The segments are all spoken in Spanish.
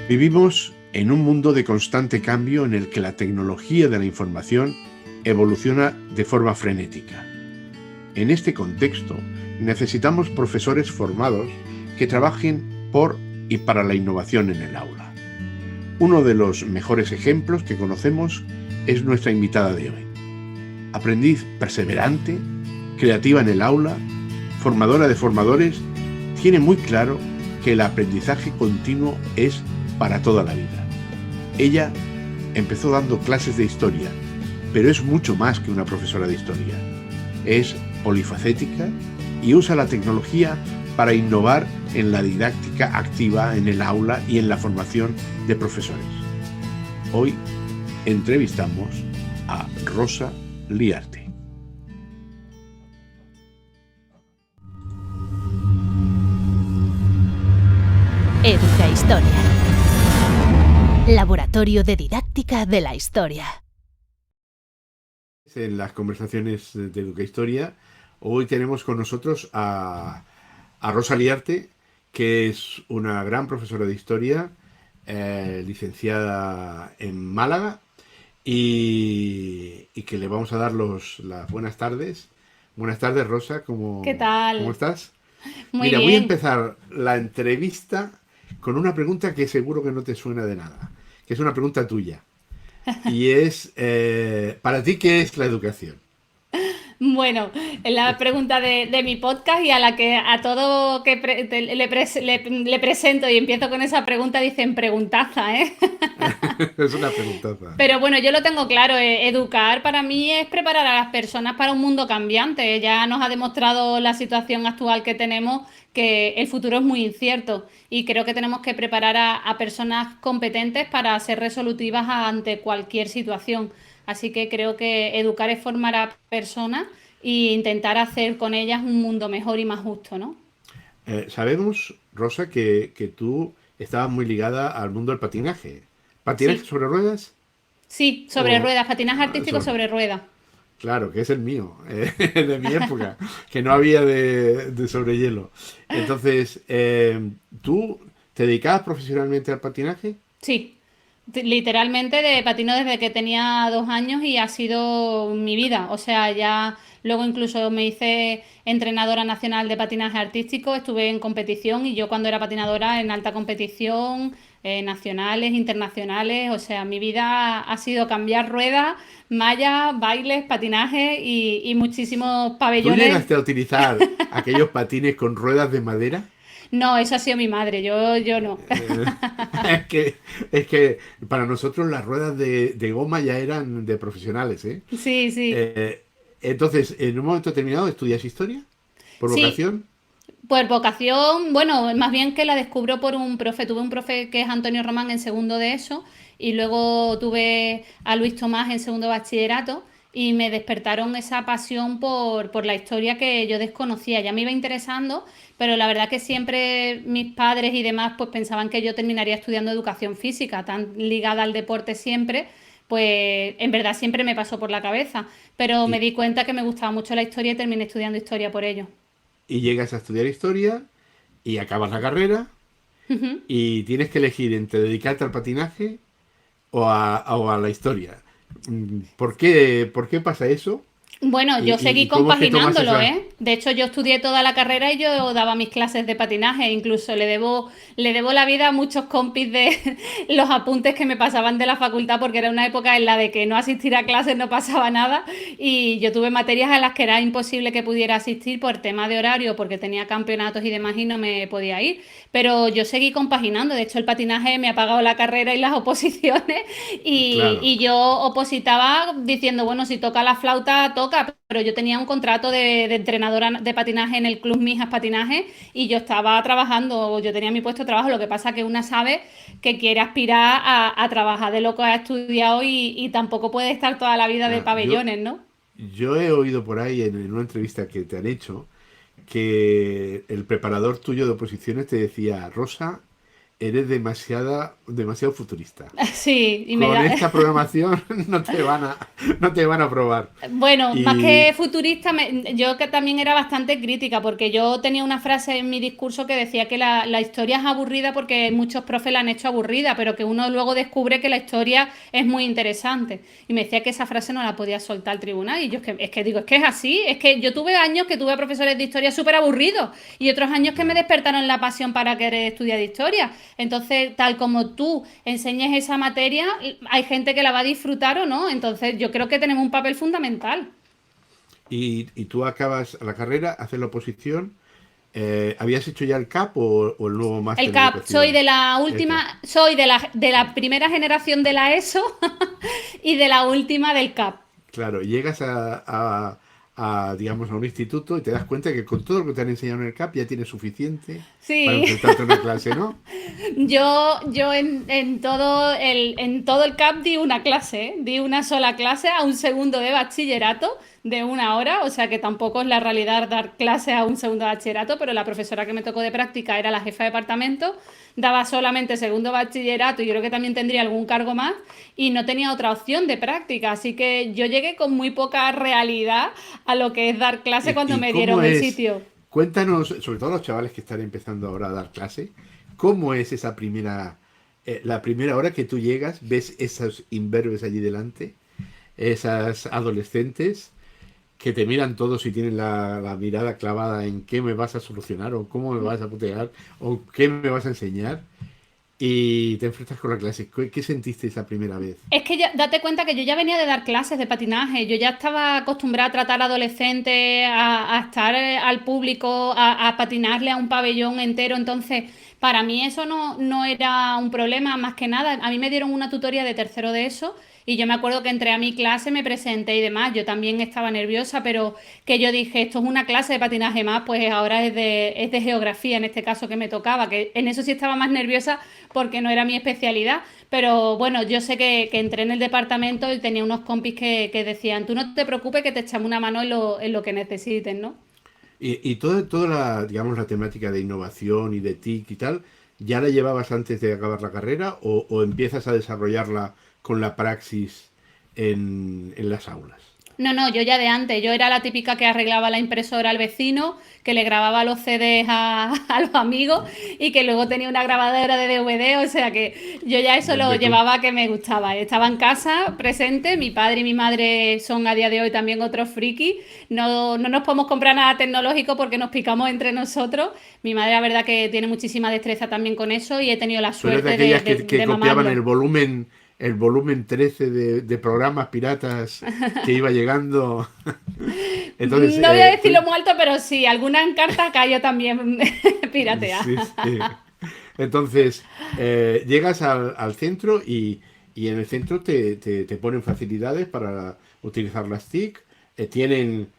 Vivimos en un mundo de constante cambio en el que la tecnología de la información evoluciona de forma frenética. En este contexto, necesitamos profesores formados que trabajen por y para la innovación en el aula. Uno de los mejores ejemplos que conocemos es nuestra invitada de hoy. Aprendiz perseverante, creativa en el aula, formadora de formadores, tiene muy claro que el aprendizaje continuo es para toda la vida. Ella empezó dando clases de historia, pero es mucho más que una profesora de historia. Es polifacética y usa la tecnología para innovar en la didáctica activa en el aula y en la formación de profesores. Hoy entrevistamos a Rosa Liarte. Educahistoria. Laboratorio de Didáctica de la Historia. En las conversaciones de Educahistoria, hoy tenemos con nosotros a Rosa Liarte, que es una gran profesora de historia, licenciada en Málaga, y que le vamos a dar las buenas tardes. Buenas tardes, Rosa, ¿Qué ¿cómo tal? estás? Muy Mira, voy a bien. empezar la entrevista con una pregunta que seguro que no te suena de nada, que es una pregunta tuya. Y es, para ti, ¿qué es la educación? Bueno, es la pregunta de mi podcast y a la que a todo que le presento y empiezo con esa pregunta dicen preguntaza, ¿eh? Es una preguntaza. Pero bueno, yo lo tengo claro, educar para mí es preparar a las personas para un mundo cambiante. Ya nos ha demostrado la situación actual que tenemos que el futuro es muy incierto y creo que tenemos que preparar a personas competentes para ser resolutivas ante cualquier situación. Así que creo que educar es formar a personas e intentar hacer con ellas un mundo mejor y más justo, ¿no? Sabemos, Rosa, que tú estabas muy ligada al mundo del patinaje. ¿Patinaje Sí, sobre ruedas? sí, sobre O, ruedas, patinaje artístico sobre ruedas. claro, que es el mío, de mi época, que no había de sobre hielo. Entonces, ¿tú te dedicabas profesionalmente al patinaje? Sí, literalmente de patino desde que tenía 2 años y ha sido mi vida. O sea, ya luego incluso me hice entrenadora nacional de patinaje artístico, estuve en competición y yo cuando era patinadora en alta competición, nacionales, internacionales. O sea, mi vida ha sido cambiar ruedas, mallas, bailes, patinaje y muchísimos ¿Tú pabellones. llegaste a utilizar aquellos patines con ruedas de madera? No, eso ha sido mi madre, yo no. Eh, es que para nosotros las ruedas de goma ya eran de profesionales, ¿eh? Sí, sí. Eh, entonces, en un momento determinado, ¿estudias historia? ¿Por Sí, vocación? por vocación, bueno, más bien que la descubrió por un profe. Tuve un profe que es Antonio Román en segundo de eso y luego tuve a Luis Tomás en segundo de bachillerato y me despertaron esa pasión por la historia que yo desconocía. Ya me iba interesando, pero la verdad que siempre mis padres y demás pues pensaban que yo terminaría estudiando educación física, tan ligada al deporte siempre. Pues en verdad siempre me pasó por la cabeza, pero me Y, di cuenta que me gustaba mucho la historia y terminé estudiando historia por ello. y llegas a estudiar historia y acabas la carrera y tienes que elegir entre dedicarte al patinaje o a la historia. ¿Por qué pasa eso? Bueno, ¿Y, yo y- seguí y cómo es que tomas compaginándolo, esa... ¿eh? De hecho, yo estudié toda la carrera y yo daba mis clases de patinaje. Incluso le debo la vida a muchos compis de los apuntes que me pasaban de la facultad porque era una época en la de que no asistir a clases no pasaba nada y yo tuve materias a las que era imposible que pudiera asistir por tema de horario porque tenía campeonatos y demás y no me podía ir. Pero yo seguí compaginando. De hecho, el patinaje me ha pagado la carrera y las oposiciones Claro. y yo opositaba diciendo, bueno, si toca la flauta, toca, pero yo tenía un contrato de entrenadora de patinaje en el Club Mijas Patinaje y yo estaba trabajando, yo tenía mi puesto de trabajo, lo que pasa que una sabe que quiere aspirar a trabajar de lo que ha estudiado y tampoco puede estar toda la vida de Ah, yo, pabellones, ¿no? yo he oído por ahí en una entrevista que te han hecho que el preparador tuyo de oposiciones te decía, Rosa, demasiado futurista. Sí, y me Con da... esta programación no te van a probar. Bueno, más Y que futurista, yo que también era bastante crítica, porque yo tenía una frase en mi discurso que decía que la historia es aburrida porque muchos profes la han hecho aburrida, pero que uno luego descubre que la historia es muy interesante. Y me decía que esa frase no la podía soltar al tribunal. Y yo es que digo, es que es así, es que yo tuve años que tuve profesores de historia súper aburridos y otros años que me despertaron la pasión para querer estudiar historia. Entonces, tal como tú enseñes esa materia, hay gente que la va a disfrutar o no. Entonces, yo creo que tenemos un papel fundamental. y tú acabas la carrera, haces la oposición. ¿Habías hecho ya el CAP o el nuevo El máster en CAP, soy educación? de la El CAP. última, soy de la primera generación de la ESO y de la última del CAP. Claro, llegas digamos, a un instituto y te das cuenta que con todo lo que te han enseñado en el CAP ya tienes suficiente para Sí, enfrentarte a una clase, ¿no? yo en todo el CAP di una clase, ¿eh? Di una sola clase a un segundo de bachillerato de 1 hora, o sea que tampoco es la realidad dar clase a un segundo de bachillerato, pero la profesora que me tocó de práctica era la jefa de departamento, daba solamente segundo bachillerato y yo creo que también tendría algún cargo más y no tenía otra opción de práctica, así que yo llegué con muy poca realidad a lo que es dar clase cuando Y me cómo dieron el es? sitio. Cuéntanos, sobre todo los chavales que están empezando ahora a dar clase, ¿cómo es la primera hora que tú llegas, ves esos imberbes allí delante, esas adolescentes que te miran todos y tienen la mirada clavada en qué me vas a solucionar o cómo me vas a putear o qué me vas a enseñar y te enfrentas con la clase? ¿Qué sentiste esa primera vez? Es que date cuenta que yo ya venía de dar clases de patinaje, yo ya estaba acostumbrada a tratar a adolescentes, a estar al público, a patinarle a un pabellón entero, entonces para mí eso no era un problema más que nada. A mí me dieron una tutoría de tercero de eso y yo me acuerdo que entré a mi clase, me presenté y demás, yo también estaba nerviosa, pero que yo dije, esto es una clase de patinaje más, pues ahora es de geografía en este caso que me tocaba, que en eso sí estaba más nerviosa porque no era mi especialidad. Pero bueno, yo sé que entré en el departamento y tenía unos compis que decían, tú no te preocupes que te echamos una mano en lo que necesites, ¿no? Y toda digamos, la temática de innovación y de TIC y tal, ¿ya la llevabas antes de acabar la carrera o empiezas a desarrollarla con la praxis en las aulas? No, no, yo ya de antes, yo era la típica que arreglaba la impresora al vecino, que le grababa los CDs a los amigos y que luego tenía una grabadora de DVD, o sea que yo ya eso lo Desde que- llevaba que me gustaba. Estaba en casa presente, mi padre y mi madre son a día de hoy también otros frikis, no nos podemos comprar nada tecnológico porque nos picamos entre nosotros. Mi madre la verdad que tiene muchísima destreza también con eso y he tenido la Tú eres de suerte aquellas que de copiaban mamarlo. el volumen 13 de programas piratas que iba llegando. Entonces, No voy a decirlo muy alto, pero sí, alguna encarta cayó también piratea. sí, sí. Entonces, llegas al centro y en el centro te ponen facilidades para utilizar las TIC. ¿Tienen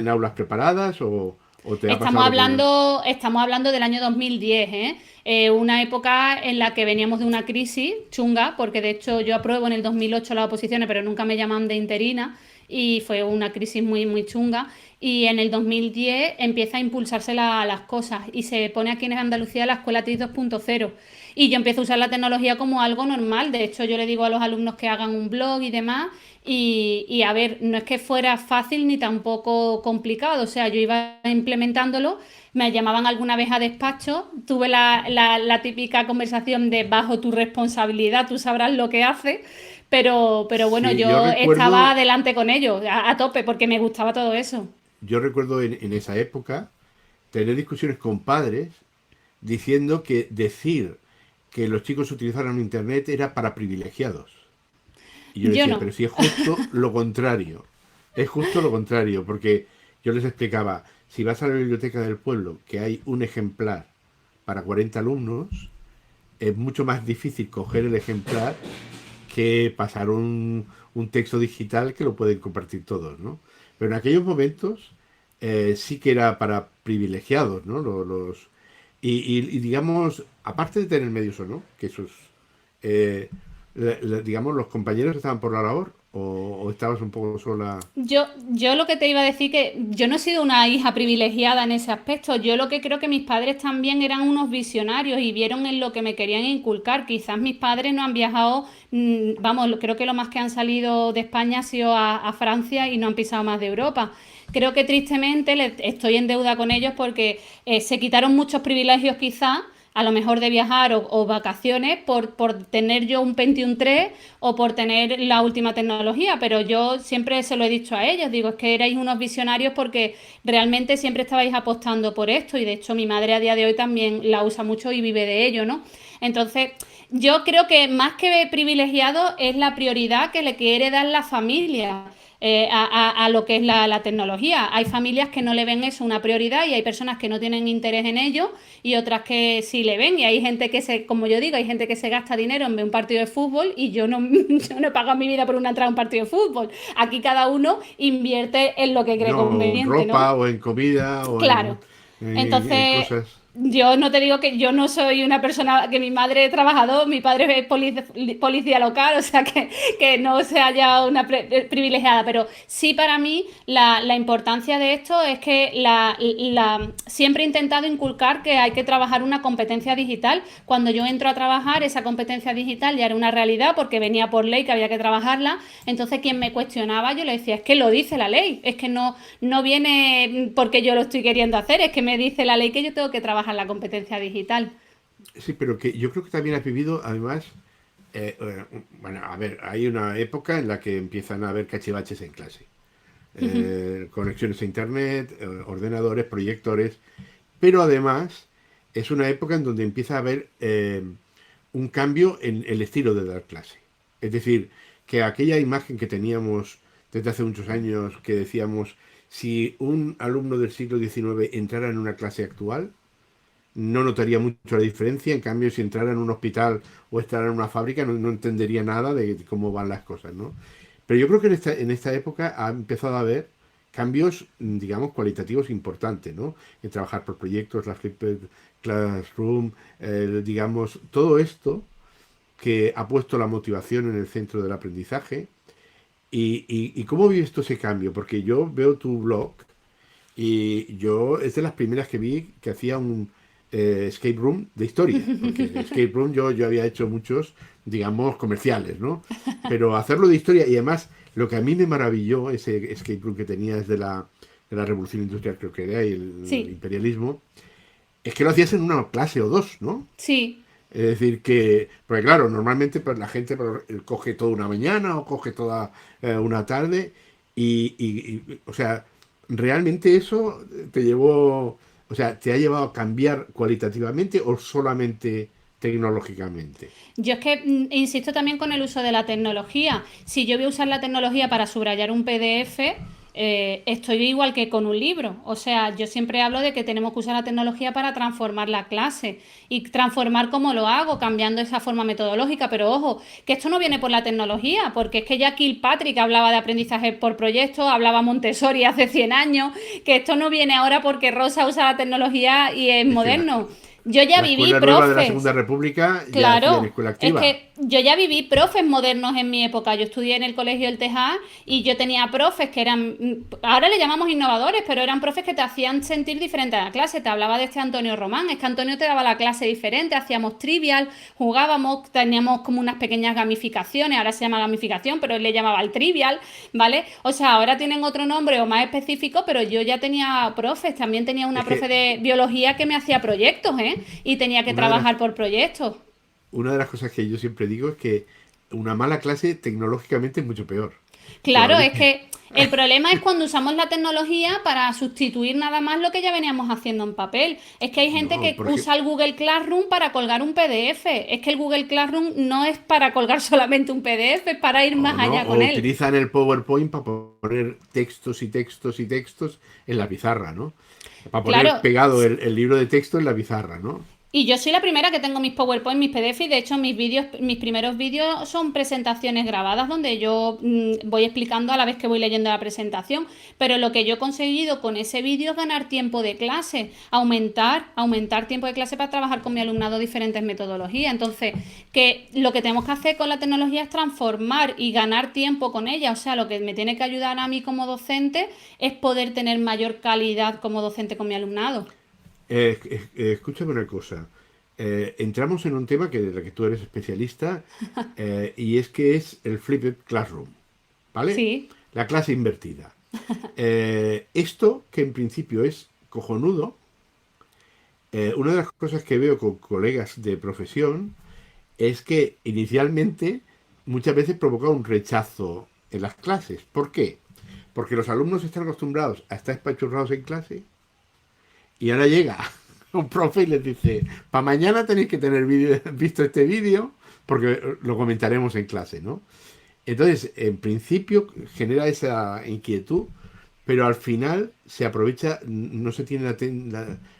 aulas preparadas o te ha pasado lo que... Estamos hablando del año 2010, ¿eh? Una época en la que veníamos de una crisis chunga, porque de hecho yo apruebo en el 2008 las oposiciones, pero nunca me llaman de interina, y fue una crisis muy, muy chunga. Y en el 2010 empieza a impulsarse las cosas y se pone aquí en Andalucía la Escuela TIC 2.0. Y yo empiezo a usar la tecnología como algo normal. De hecho, yo le digo a los alumnos que hagan un blog y demás. Y a ver, no es que fuera fácil ni tampoco complicado. O sea, yo iba implementándolo, me llamaban alguna vez a despacho, tuve la típica conversación de bajo tu responsabilidad, tú sabrás lo que haces. Pero bueno, Sí, yo yo estaba recuerdo, adelante con ellos, a tope, porque me gustaba todo eso. yo recuerdo en esa época tener discusiones con padres diciendo que decir que los chicos utilizaran Internet era para privilegiados. Y yo Yo decía, no. pero si es justo lo contrario. Es justo lo contrario, porque yo les explicaba, si vas a la biblioteca del pueblo, que hay un ejemplar para 40 alumnos, es mucho más difícil coger el ejemplar que pasar un texto digital que lo pueden compartir todos, ¿no? Pero en aquellos momentos sí que era para privilegiados, ¿no? Y digamos, aparte de tener medios o no, que esos, digamos, los compañeros estaban por la labor o estabas un poco sola? Yo lo que te iba a decir que yo no he sido una hija privilegiada en ese aspecto. Yo lo que creo que mis padres también eran unos visionarios y vieron en lo que me querían inculcar. Quizás mis padres no han viajado, vamos, creo que lo más que han salido de España ha sido a Francia y no han pisado más de Europa. Creo que tristemente estoy en deuda con ellos porque se quitaron muchos privilegios quizás a lo mejor de viajar o vacaciones por tener yo un Pentium 3 o por tener la última tecnología, pero yo siempre se lo he dicho a ellos, digo, es que erais unos visionarios porque realmente siempre estabais apostando por esto y de hecho mi madre a día de hoy también la usa mucho y vive de ello, ¿no? Entonces, yo creo que más que privilegiado es la prioridad que le quiere dar la familia a lo que es la tecnología. Hay familias que no le ven eso una prioridad y hay personas que no tienen interés en ello y otras que sí le ven. Y hay gente que como yo digo, hay gente que se gasta dinero en ver un partido de fútbol y yo no, yo no he pagado mi vida por una entrada a un partido de fútbol. Aquí cada uno invierte en lo que cree No, en conveniente, ¿no? ropa o en comida o Claro. en Entonces, cosas. yo no te digo que yo no soy una persona, que mi madre es trabajador, mi padre es policía local, o sea que no se haya una privilegiada, pero sí para mí la importancia de esto es que siempre he intentado inculcar que hay que trabajar una competencia digital. Cuando yo entro a trabajar, esa competencia digital ya era una realidad porque venía por ley que había que trabajarla, entonces quien me cuestionaba yo le decía, es que lo dice la ley, es que no viene porque yo lo estoy queriendo hacer, es que me dice la ley que yo tengo que trabajar la competencia digital. Sí, pero que yo creo que también has vivido, además, bueno, a ver, hay una época en la que empiezan a haber cachivaches en clase. Conexiones a internet, ordenadores, proyectores, pero además es una época en donde empieza a haber un cambio en el estilo de dar clase. Es decir, que aquella imagen que teníamos desde hace muchos años que decíamos, si un alumno del siglo XIX entrara en una clase actual, no notaría mucho la diferencia. En cambio, si entrara en un hospital o estará en una fábrica, no entendería nada de cómo van las cosas, ¿no? Pero yo creo que en esta época ha empezado a haber cambios, digamos, cualitativos importantes, ¿no? En trabajar por proyectos, la Flipped Classroom, digamos, todo esto que ha puesto la motivación en el centro del aprendizaje. ¿Y cómo vives tú ese cambio? Porque yo veo tu blog y yo es de las primeras que vi que hacía un escape room de historia, porque escape room yo había hecho muchos, digamos, comerciales, ¿no? Pero hacerlo de historia y además lo que a mí me maravilló, ese escape room que tenías de la Revolución Industrial, creo que era, y el Sí, imperialismo, es que lo hacías en una clase o dos, ¿no? sí. Es decir, que, porque claro, normalmente pues, la gente pues, coge toda una mañana o coge toda una tarde o sea, realmente eso te llevó, o sea, te ha llevado a cambiar cualitativamente o solamente tecnológicamente. Yo es que insisto también con el uso de la tecnología. Si yo voy a usar la tecnología para subrayar un PDF, estoy igual que con un libro. O sea, yo siempre hablo de que tenemos que usar la tecnología para transformar la clase y transformar cómo lo hago, cambiando esa forma metodológica. Pero ojo, que esto no viene por la tecnología, porque es que ya Kilpatrick hablaba de aprendizaje por proyectos, hablaba Montessori hace 100 años, que esto no viene ahora porque Rosa usa la tecnología y es Es que moderno. Yo ya la viví escuela nueva de la profes. Segunda República ya hacían Claro, escuela es activa. que yo ya viví profes modernos en mi época. Yo estudié en el colegio del Tejar y yo tenía profes que eran, ahora le llamamos innovadores, pero eran profes que te hacían sentir diferente a la clase. Te hablaba de este Antonio Román, es que Antonio te daba la clase diferente, hacíamos trivial, jugábamos, teníamos como unas pequeñas gamificaciones, ahora se llama gamificación, pero él le llamaba el trivial, ¿vale? O sea, ahora tienen otro nombre o más específico, pero yo ya tenía profes, también tenía una Es profe que de biología que me hacía proyectos, ¿eh? Y tenía que una de las trabajar por proyectos. Una de las cosas que yo siempre digo es que una mala clase tecnológicamente es mucho peor Claro, todavía. es que el problema es cuando usamos la tecnología para sustituir nada más lo que ya veníamos haciendo en papel. Es que hay gente No, que usa el Google Classroom para colgar un PDF. Es que el Google Classroom no es para colgar solamente un PDF, es para ir o más no, allá o con él. utilizan el PowerPoint para poner textos y textos y textos en la pizarra, ¿no? Para poner Claro, pegado el libro de texto en la pizarra, ¿no? Y yo soy la primera que tengo mis PowerPoint, mis PDF, y de hecho mis vídeos, mis primeros vídeos son presentaciones grabadas donde yo voy explicando a la vez que voy leyendo la presentación. Pero lo que yo he conseguido con ese vídeo es ganar tiempo de clase, aumentar tiempo de clase para trabajar con mi alumnado diferentes metodologías. Entonces, que lo que tenemos que hacer con la tecnología es transformar y ganar tiempo con ella. O sea, lo que me tiene que ayudar a mí como docente es poder tener mayor calidad como docente con mi alumnado. Escúchame una cosa. Entramos en un tema de la que tú eres especialista, y es que es el flipped classroom, ¿vale? Sí. La clase invertida. Esto, que en principio es cojonudo, una de las cosas que veo con colegas de profesión es que inicialmente muchas veces provoca un rechazo en las clases. ¿Por qué? Porque los alumnos están acostumbrados a estar espachurrados en clase. Y ahora llega un profe y les dice, para mañana tenéis que tener visto este vídeo porque lo comentaremos en clase, ¿no? Entonces, en principio genera esa inquietud, pero al final se aprovecha, no se tiene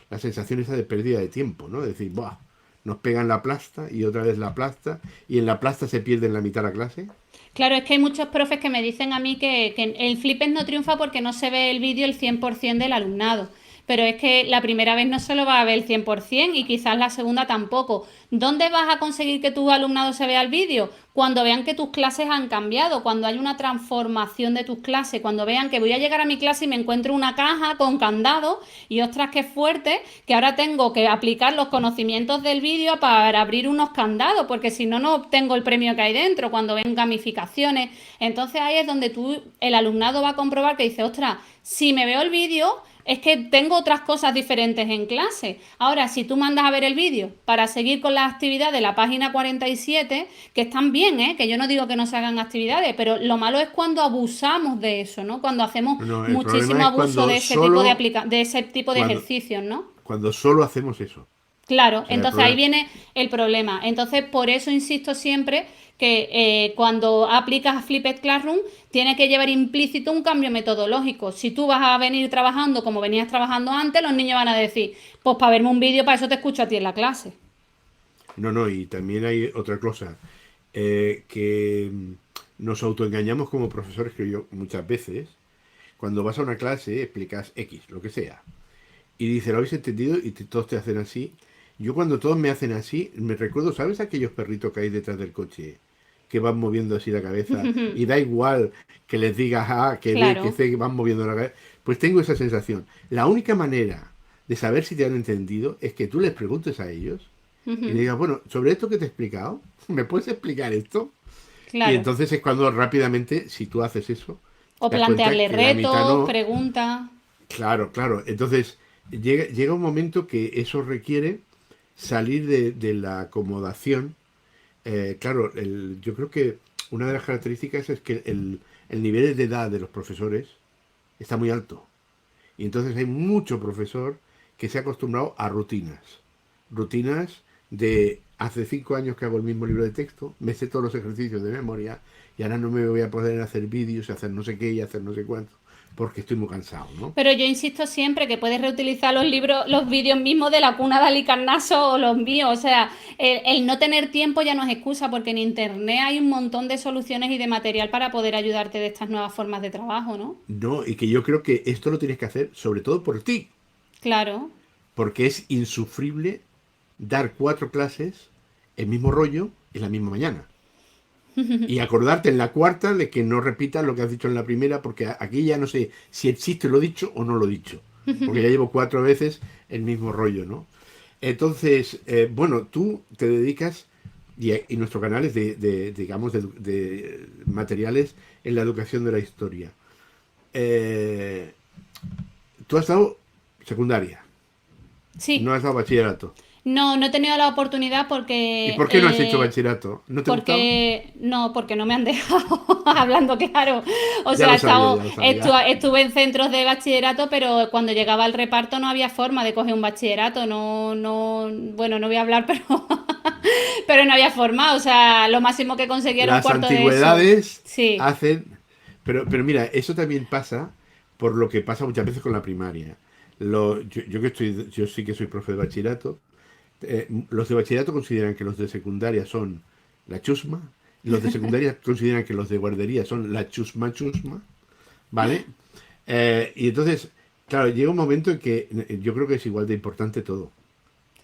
la sensación esa de pérdida de tiempo, ¿no? De decir, ¡buah! Nos pegan la plasta y otra vez la plasta, y en la plasta se pierde en la mitad la clase. Claro, es que hay muchos profes que me dicen a mí que el Flipped no triunfa porque no se ve el vídeo el 100% del alumnado. Pero es que la primera vez no se lo va a ver el 100% y quizás la segunda tampoco. ¿Dónde vas a conseguir que tu alumnado se vea el vídeo? Cuando vean que tus clases han cambiado, cuando hay una transformación de tus clases, cuando vean que voy a llegar a mi clase y me encuentro una caja con candado y ostras, qué fuerte, que ahora tengo que aplicar los conocimientos del vídeo para abrir unos candados, porque si no, no obtengo el premio que hay dentro, cuando ven gamificaciones. Entonces ahí es donde el alumnado va a comprobar que dice, ostras, si me veo el vídeo, es que tengo otras cosas diferentes en clase. Ahora, si tú mandas a ver el vídeo para seguir con las actividades de la página 47, que están bien, que yo no digo que no se hagan actividades, pero lo malo es cuando abusamos de eso, ¿no? Cuando hacemos No, el muchísimo problema es abuso cuando de ese tipo solo, de ese tipo de cuando, ejercicios, ¿no? cuando solo hacemos eso. Claro, O sea, el entonces ahí problema, viene el problema. Entonces, por eso insisto siempre que cuando aplicas Flipped Classroom, tiene que llevar implícito un cambio metodológico. Si tú vas a venir trabajando como venías trabajando antes, los niños van a decir, pues para verme un vídeo, para eso te escucho a ti en la clase. no, y también hay otra cosa, que nos autoengañamos como profesores, creo yo, muchas veces. Cuando vas a una clase, explicas X, lo que sea, y dice, ¿lo habéis entendido? Y todos te hacen así. Yo cuando todos me hacen así, me recuerdo, ¿sabes aquellos perritos que hay detrás del coche? Que van moviendo así la cabeza. Y da igual que les digas A, que B, que Claro. C, que van moviendo la cabeza. Pues tengo esa sensación. La única manera de saber si te han entendido es que tú les preguntes a ellos y le digas, bueno, sobre esto que te he explicado, ¿me puedes explicar esto? Y Claro. entonces es cuando rápidamente, si tú haces eso, O te das cuenta plantearle que la mitad retos, no. preguntas. Claro, claro. Entonces, llega un momento que eso requiere salir de la acomodación. Claro, yo creo que una de las características es que el nivel de edad de los profesores está muy alto. Y entonces hay mucho profesor que se ha acostumbrado a rutinas. Rutinas de hace 5 años que hago el mismo libro de texto, me sé todos los ejercicios de memoria y ahora no me voy a poder hacer vídeos y hacer no sé qué y hacer no sé cuánto, porque estoy muy cansado, ¿no? Pero yo insisto siempre que puedes reutilizar los libros, los vídeos mismos de la cuna de Alicarnaso o los míos. O sea, el no tener tiempo ya no es excusa, porque en internet hay un montón de soluciones y de material para poder ayudarte de estas nuevas formas de trabajo, ¿no? No, y que yo creo que esto lo tienes que hacer sobre todo por ti, Claro. porque es insufrible dar 4 clases, el mismo rollo, en la misma mañana. Y acordarte en la cuarta de que no repitas lo que has dicho en la primera, porque aquí ya no sé si existe lo dicho o no lo dicho, porque ya llevo 4 veces el mismo rollo, ¿no? Entonces, bueno, tú te dedicas, y nuestro canal es digamos, de materiales en la educación de la historia. Eh, Tú has dado secundaria, no Sí. has dado bachillerato. No, no he tenido la oportunidad ¿Y porque por qué no has hecho bachillerato? ¿No te gustaba? porque no me han dejado, hablando claro. O Ya sea, lo sabía, ya lo sabía. estuve en centros de bachillerato, pero cuando llegaba el reparto no había forma de coger un bachillerato. No, no, bueno, no voy a hablar, pero, pero no había forma. O sea, lo máximo que conseguía era un Las cuarto de eso. antigüedades Sí, hacen. Pero mira, eso también pasa por lo que pasa muchas veces con la primaria. Yo sí que soy profe de bachillerato. Los de bachillerato consideran que los de secundaria son la chusma, los de secundaria consideran que los de guardería son la chusma chusma, ¿vale? Y entonces, claro, llega un momento en que yo creo que es igual de importante todo.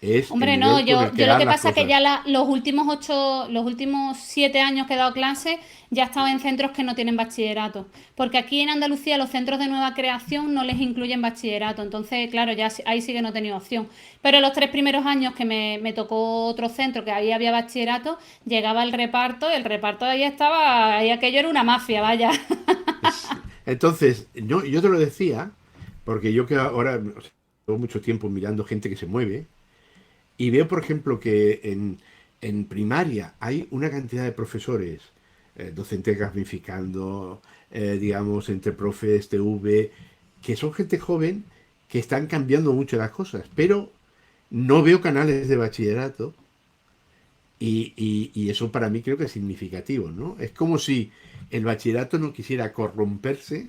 Es el Hombre, no, nivel con el que yo lo das que las pasa es que cosas. ya los últimos 7 años que he dado clase, ya estaba en centros que no tienen bachillerato. Porque aquí en Andalucía los centros de nueva creación no les incluyen bachillerato. Entonces, claro, ya ahí sí que no he tenido opción. Pero los 3 primeros años que me tocó otro centro, que ahí había bachillerato, llegaba el reparto ahí estaba, ahí aquello era una mafia, vaya. Entonces, yo te lo decía, porque yo que ahora o sea, llevo mucho tiempo mirando gente que se mueve, y veo, por ejemplo, que en primaria hay una cantidad de profesores, docentes gamificando, digamos, entre profes, TV, que son gente joven que están cambiando mucho las cosas, pero no veo canales de bachillerato y eso para mí creo que es significativo, ¿no? Es como si el bachillerato no quisiera corromperse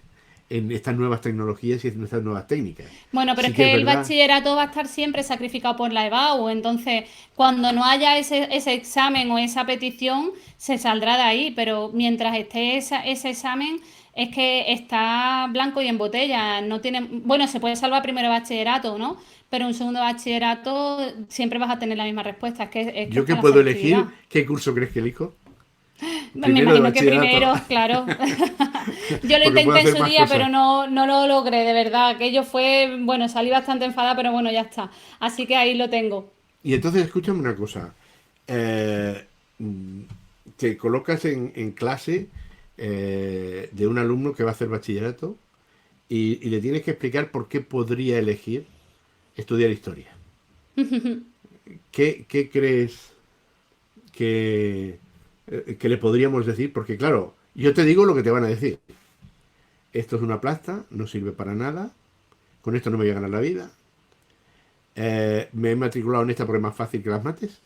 en estas nuevas tecnologías y en estas nuevas técnicas. Bueno, pero Sí es que es que el verdad. bachillerato va a estar siempre sacrificado por la EBAU, entonces cuando no haya ese examen o esa petición, se saldrá de ahí, pero mientras esté ese examen, es que está blanco y en botella, no tiene, bueno, se puede salvar primero bachillerato, ¿no? Pero un segundo bachillerato siempre vas a tener la misma respuesta, es que ¿Yo está qué la puedo selectividad. elegir? ¿Qué curso crees que elijo? Me Primero de imagino que bachillerato, primero, claro. Yo lo porque puedo intenté en hacer su más día, cosas. pero no lo logré, de verdad. Aquello fue, bueno, salí bastante enfadada, pero bueno, ya está. Así que ahí lo tengo. Y entonces escúchame una cosa. Eh, mm, Te colocas en clase de un alumno que va a hacer bachillerato y le tienes que explicar por qué podría elegir estudiar historia. ¿Qué crees que le podríamos decir? Porque claro, yo te digo lo que te van a decir. Esto es una plasta, no sirve para nada, con esto no me voy a ganar la vida. Me he matriculado en esta porque es más fácil que las mates.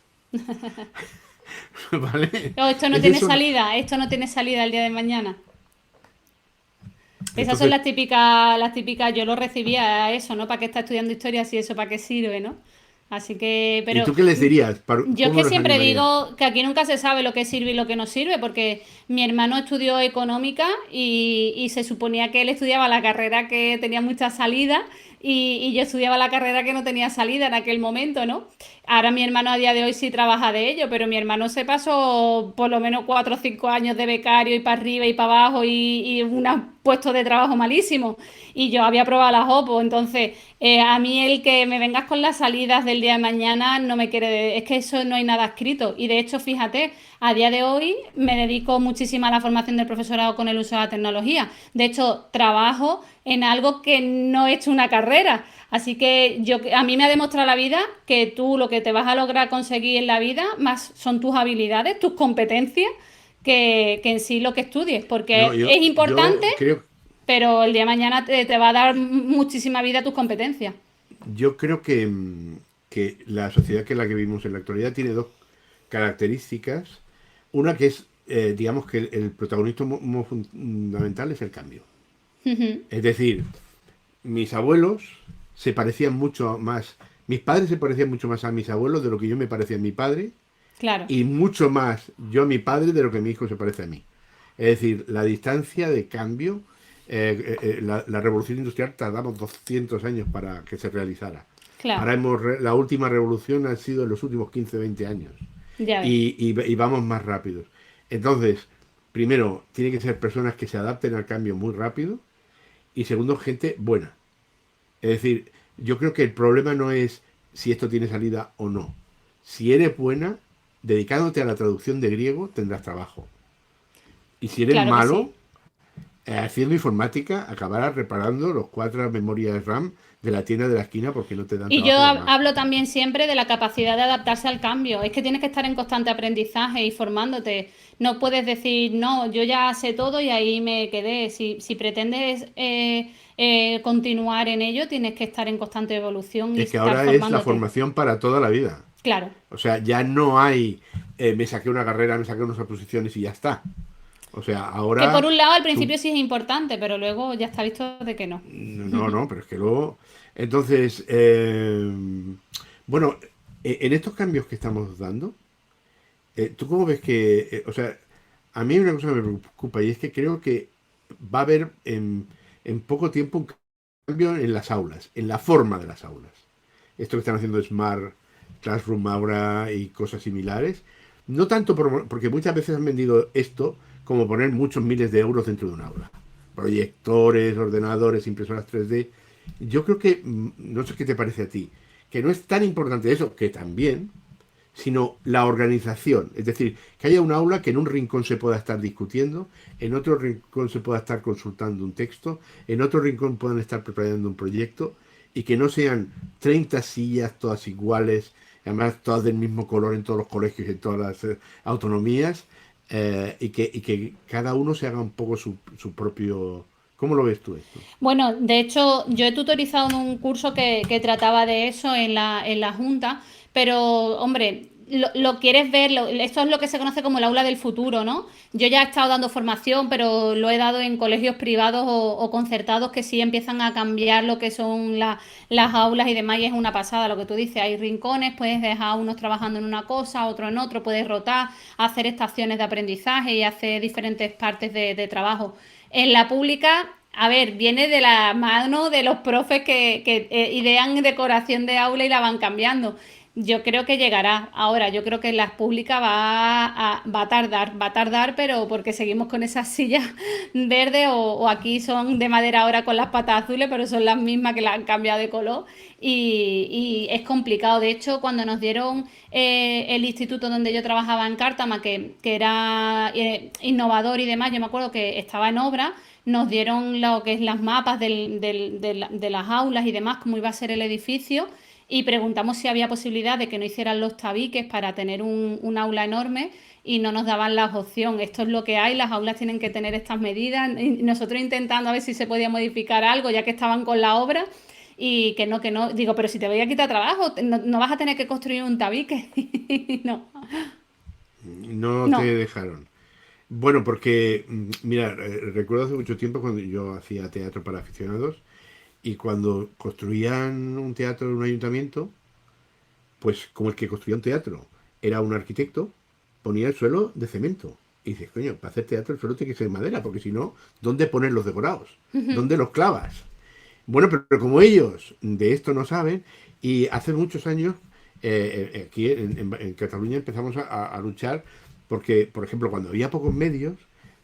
¿Vale? No, esto no Es tiene eso. salida, esto no tiene salida el día de mañana. Esas son Entonces, las típicas, yo lo recibía eso, ¿no? ¿Para qué está estudiando historia si eso para qué sirve, ¿no? Así que, ¿y pero tú qué les dirías? yo es ¿Cómo que los siempre animarías? digo que aquí nunca se sabe lo que sirve y lo que no sirve, porque mi hermano estudió económica y se suponía que él estudiaba la carrera que tenía mucha salida y yo estudiaba la carrera que no tenía salida en aquel momento, ¿no? Ahora mi hermano a día de hoy sí trabaja de ello, pero mi hermano se pasó por lo menos 4 o 5 años de becario y para arriba y para abajo y unos puestos de trabajo malísimos. Y yo había probado las OPO, entonces a mí el que me vengas con las salidas del día de mañana no me quiere, es que eso no hay nada escrito. Y de hecho, fíjate, a día de hoy me dedico muchísimo a la formación del profesorado con el uso de la tecnología. De hecho, trabajo en algo que no he hecho una carrera. Así que a mí me ha demostrado la vida que tú lo que te vas a lograr conseguir en la vida más son tus habilidades, tus competencias, que en sí lo que estudies, No, porque es importante, yo creo, pero el día de mañana te va a dar muchísima vida tus competencias. yo creo que la sociedad que es la que vivimos en la actualidad tiene dos características. Una que es, digamos que el protagonismo fundamental es el cambio. Es decir, mis abuelos se parecían mucho más, mis padres se parecían mucho más a mis abuelos de lo que yo me parecía a mi padre, Claro, y mucho más yo a mi padre de lo que mi hijo se parece a mí. Es decir, la distancia de cambio, la revolución industrial tardamos 200 años para que se realizara. claro, Ahora la última revolución ha sido en los últimos 15 20 años ya ves. y vamos más rápidos. Entonces, primero, tiene que ser personas que se adapten al cambio muy rápido y segundo, gente buena. Es decir, yo creo que el problema no es si esto tiene salida o no. Si eres buena, dedicándote a la traducción de griego, tendrás trabajo. Y si eres Claro que malo, sí. haciendo informática, acabarás reparando los cuatro memorias RAM de la tienda de la esquina porque no te dan Y yo trabajo más. hablo también siempre de la capacidad de adaptarse al cambio. Es que tienes que estar en constante aprendizaje y formándote. No puedes decir, no, yo ya sé todo y ahí me quedé. Si pretendes continuar en ello, tienes que estar en constante evolución y Es que estar ahora es la formándote. formación para toda la vida. Claro. O sea, ya no hay, me saqué una carrera, me saqué unas oposiciones y ya está. O sea, Que por ahora un lado al tú, principio sí es importante, pero luego ya está visto de que no. no, no, pero es que luego, entonces, bueno, En estos cambios que estamos dando, ¿tú cómo ves que, o sea, a mí hay una cosa que me preocupa y es que creo que va a haber en poco tiempo un cambio en las aulas, en la forma de las aulas? Esto que están haciendo Smart Classroom ahora y cosas similares, no tanto porque muchas veces han vendido esto como poner muchos miles de euros dentro de un aula. Proyectores, ordenadores, impresoras 3D. Yo creo que, no sé qué te parece a ti, que no es tan importante eso, que también, sino la organización. Es decir, que haya un aula que en un rincón se pueda estar discutiendo, en otro rincón se pueda estar consultando un texto, en otro rincón puedan estar preparando un proyecto y que no sean 30 sillas todas iguales, además todas del mismo color en todos los colegios y en todas las autonomías, y que cada uno se haga un poco su propio... ¿Cómo lo ves tú esto? Bueno, de hecho, yo he tutorizado en un curso que trataba de eso en la Junta, pero, hombre, lo quieres ver, esto es lo que se conoce como el aula del futuro, ¿no? Yo ya he estado dando formación, pero lo he dado en colegios privados o concertados que sí empiezan a cambiar lo que son las aulas y demás, y es una pasada lo que tú dices. Hay rincones, puedes dejar a unos trabajando en una cosa, otro en otro, puedes rotar, hacer estaciones de aprendizaje y hacer diferentes partes de trabajo. En la pública, a ver, viene de la mano de los profes que idean decoración de aula y la van cambiando. Yo creo que llegará. Ahora, yo creo que en las públicas va a tardar, pero porque seguimos con esas sillas verdes o aquí son de madera ahora con las patas azules, pero son las mismas que las han cambiado de color y es complicado. De hecho, cuando nos dieron el instituto donde yo trabajaba en Cártama, que era innovador y demás, yo me acuerdo que estaba en obra, nos dieron lo que es las mapas de las aulas y demás, cómo iba a ser el edificio, y preguntamos si había posibilidad de que no hicieran los tabiques para tener un aula enorme y no nos daban la opción. Esto es lo que hay, las aulas tienen que tener estas medidas. Y nosotros intentando a ver si se podía modificar algo, ya que estaban con la obra, y que no, que no. Digo, pero si te voy a quitar trabajo, no, no vas a tener que construir un tabique. No, No te no. dejaron. Bueno, porque, mira, recuerdo hace mucho tiempo cuando yo hacía teatro para aficionados y cuando construían un teatro en un ayuntamiento, pues como el que construía un teatro era un arquitecto, ponía el suelo de cemento. Y dices, coño, para hacer teatro el suelo tiene que ser de madera, porque si no, ¿dónde pones los decorados? ¿Dónde los clavas? Bueno, pero como ellos de esto no saben, y hace muchos años aquí en Cataluña empezamos a luchar porque, por ejemplo, cuando había pocos medios,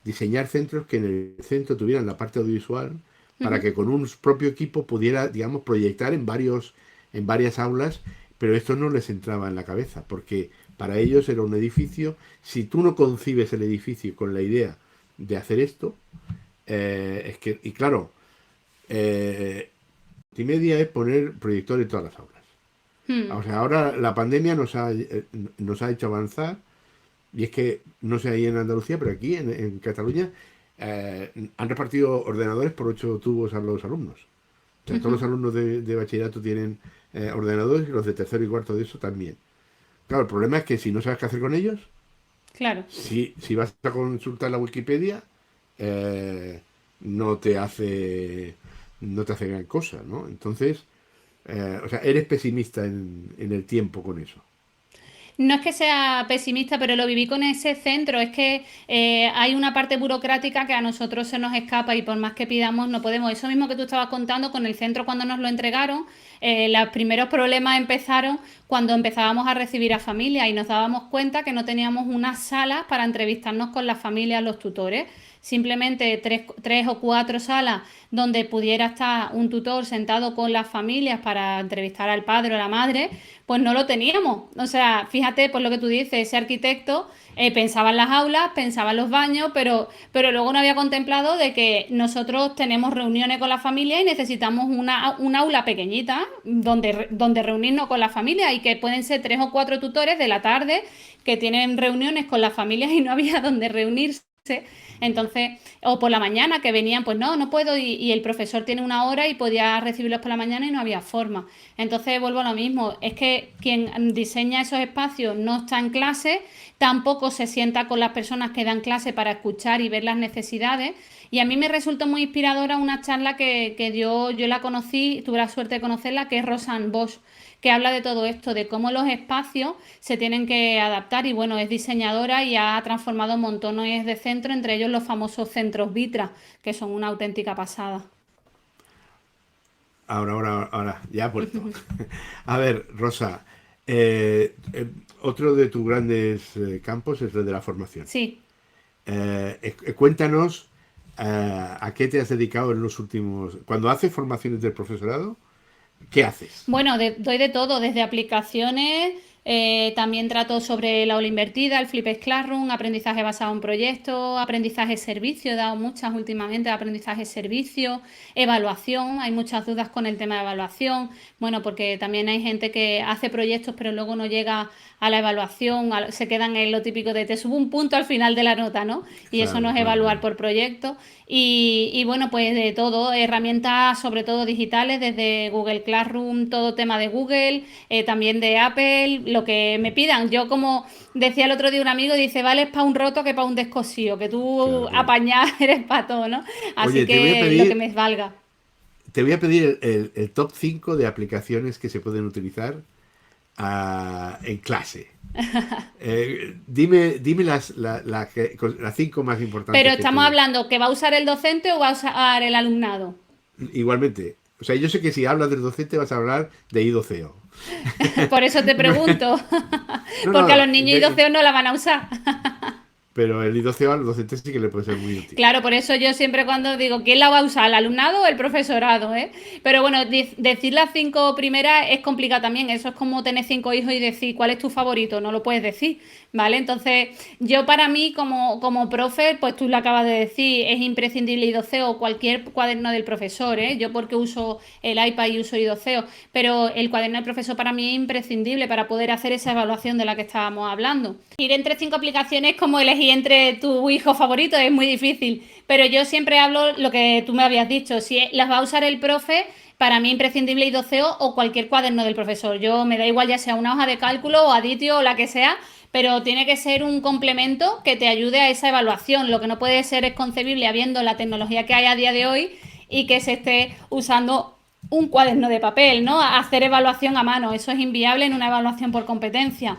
diseñar centros que en el centro tuvieran la parte audiovisual para que con un propio equipo pudiera, digamos, proyectar en varias aulas, pero esto no les entraba en la cabeza, porque para ellos era un edificio. Si tú no concibes el edificio con la idea de hacer esto, es que, y claro, eh, multimedia es poner proyector en todas las aulas. Hmm. O sea, ahora la pandemia nos ha hecho avanzar, y es que, no sé ahí en Andalucía, pero aquí en Cataluña han repartido ordenadores por 8 tubos a los alumnos. O sea, todos los alumnos de bachillerato tienen ordenadores y los de tercero y cuarto de eso también. Claro, el problema es que si no sabes qué hacer con ellos, Claro. si vas a consultar la Wikipedia, eh, no te hace no te hace gran cosa, ¿no? Entonces, o sea, eres pesimista en el tiempo con eso. No es que sea pesimista, pero lo viví con ese centro. Es que hay una parte burocrática que a nosotros se nos escapa y por más que pidamos no podemos. Eso mismo que tú estabas contando con el centro cuando nos lo entregaron, los primeros problemas empezaron cuando empezábamos a recibir a familias y nos dábamos cuenta que no teníamos una sala para entrevistarnos con las familias, los tutores. Simplemente tres o cuatro salas donde pudiera estar un tutor sentado con las familias para entrevistar al padre o la madre, pues no lo teníamos. O sea, fíjate, por lo que tú dices, ese arquitecto pensaba en las aulas, pensaba en los baños, pero luego no había contemplado de que nosotros tenemos reuniones con la familia y necesitamos una aula pequeñita donde reunirnos con la familia y que pueden ser tres o cuatro tutores de la tarde que tienen reuniones con las familias y no había donde reunirse. Entonces, o por la mañana que venían, pues no, no puedo, y el profesor tiene una hora y podía recibirlos por la mañana y no había forma. Entonces, vuelvo a lo mismo, es que quien diseña esos espacios no está en clase, tampoco se sienta con las personas que dan clase para escuchar y ver las necesidades. Y a mí me resultó muy inspiradora una charla que dio, yo la conocí, tuve la suerte de conocerla, que es Rosanne Bosch, que habla de todo esto, de cómo los espacios se tienen que adaptar y bueno, es diseñadora y ha transformado montones de centros, entre ellos los famosos centros Vitra, que son una auténtica pasada. Ahora, ya ha vuelto. A ver, Rosa, otro de tus grandes campos es el de la formación. Sí. Cuéntanos a qué te has dedicado en los últimos... Cuando haces formaciones del profesorado, ¿qué haces? Bueno, doy de todo, desde aplicaciones, también trato sobre la aula invertida, el Flipped Classroom, aprendizaje basado en proyectos, aprendizaje servicio, he dado muchas últimamente, aprendizaje servicio, evaluación, hay muchas dudas con el tema de evaluación, bueno, porque también hay gente que hace proyectos pero luego no llega a la evaluación, se quedan en lo típico de te subo un punto al final de la nota, ¿no? Y eso no Claro, es claro, evaluar claro. por proyecto. Y bueno, pues de todo, herramientas sobre todo digitales, desde Google Classroom, todo tema de Google, también de Apple, lo que me pidan. Yo como decía el otro día un amigo, dice, vale, es para un roto que para un descosío, que tú Claro, claro. apañar eres para todo, ¿no? Así Oye, que lo que me valga. te voy a pedir el top 5 de aplicaciones que se pueden utilizar en clase. Dime las 5 más Pero importantes que estamos tú... hablando que va a usar el docente o va a usar el alumnado. Igualmente, o sea, yo sé que si hablas del docente vas a hablar de IDOCEO. Por eso te pregunto, No, porque a no, los niños y doceos no la van a usar. pero el IDOCEO a los docentes sí que le puede ser muy útil. Claro, por eso yo siempre cuando digo quién la va a usar, el alumnado o el profesorado, ¿eh? Pero bueno, decir las 5 primeras es complicado también. Eso es como tener 5 hijos y decir cuál es tu favorito, no lo puedes decir, ¿vale? Entonces, yo para mí como profe, pues tú lo acabas de decir, es imprescindible IDOCEO o cualquier cuaderno del profesor, ¿eh? Yo porque uso el iPad y uso IDOCEO, pero el cuaderno del profesor para mí es imprescindible para poder hacer esa evaluación de la que estábamos hablando. Ir entre 5 aplicaciones como elegir entre tu hijo favorito es muy difícil, pero yo siempre hablo lo que tú me habías dicho, si las va a usar el profe, para mí imprescindible IDOCEO o cualquier cuaderno del profesor. Yo me da igual ya sea una hoja de cálculo o Aditio o la que sea, pero tiene que ser un complemento que te ayude a esa evaluación. Lo que no puede ser es concebible habiendo la tecnología que hay a día de hoy y que se esté usando un cuaderno de papel, ¿no? Hacer evaluación a mano, eso es inviable en una evaluación por competencia.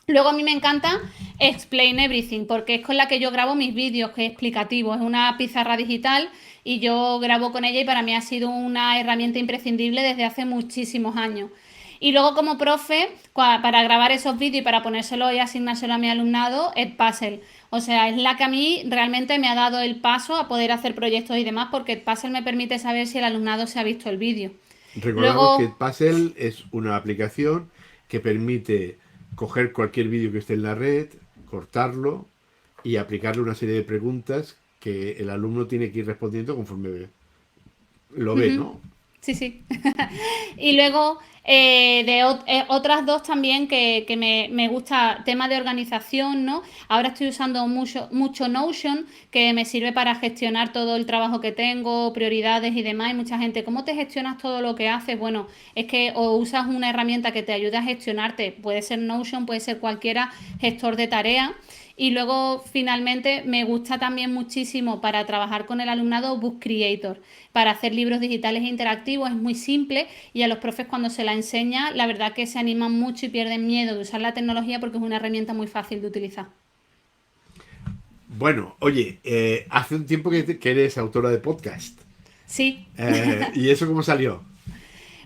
Luego a mí me encanta Explain Everything porque es con la que yo grabo mis vídeos, que es explicativo, es una pizarra digital y yo grabo con ella y para mí ha sido una herramienta imprescindible desde hace muchísimos años. Y luego como profe, para grabar esos vídeos y para ponérselo y asignárselo a mi alumnado, Edpuzzle. O sea, es la que a mí realmente me ha dado el paso a poder hacer proyectos y demás porque Edpuzzle me permite saber si el alumnado se ha visto el vídeo. Recordamos que Luego, Puzzle es una aplicación que permite coger cualquier vídeo que esté en la red, cortarlo y aplicarle una serie de preguntas que el alumno tiene que ir respondiendo conforme lo ve, ¿no? sí, sí. Y luego otras dos también que me gusta, tema de organización, ¿no? Ahora estoy usando mucho Notion, que me sirve para gestionar todo el trabajo que tengo, prioridades y demás. Y mucha gente, ¿cómo te gestionas todo lo que haces? Bueno, es que o usas una herramienta que te ayude a gestionarte, puede ser Notion, puede ser cualquiera gestor de tareas. Y luego, finalmente, me gusta también muchísimo para trabajar con el alumnado Book Creator, para hacer libros digitales e interactivos. Es muy simple y a los profes cuando se la enseña, la verdad que se animan mucho y pierden miedo de usar la tecnología porque es una herramienta muy fácil de utilizar. Bueno, oye, hace un tiempo que eres autora de podcast. Sí. ¿Y eso cómo salió?